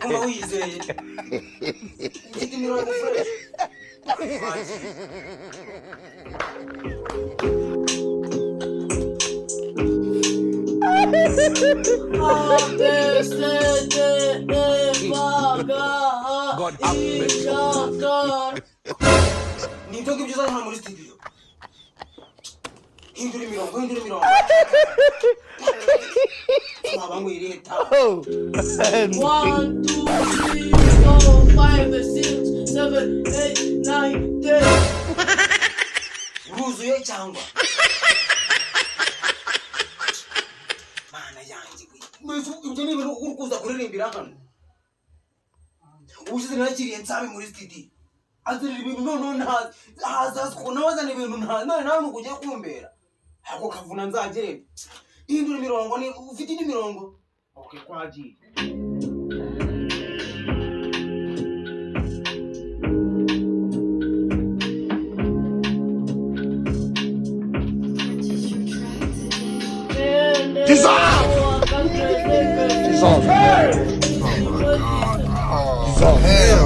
cyangwa wizeye ufite imirongo fresh God have mercy. nibyo ngibyo uzana muri studio hindura imirongo abantu ireta 1, 2, 3, 4, 5, 6, 7, 8, 9, 10 uruzuye cyangwa mana yanjye mwese ibyo ni ibintu uri kuza kuririmbira hano ubushize nakiriye nsabe muri studio azirira ibintu none haza kubona wazana ibintu none nawe nukugiye kumbera ako kavuna nzagere hindura imirongo ni ufite indi mirongo okay kwagiye Dissolve. Dissolve.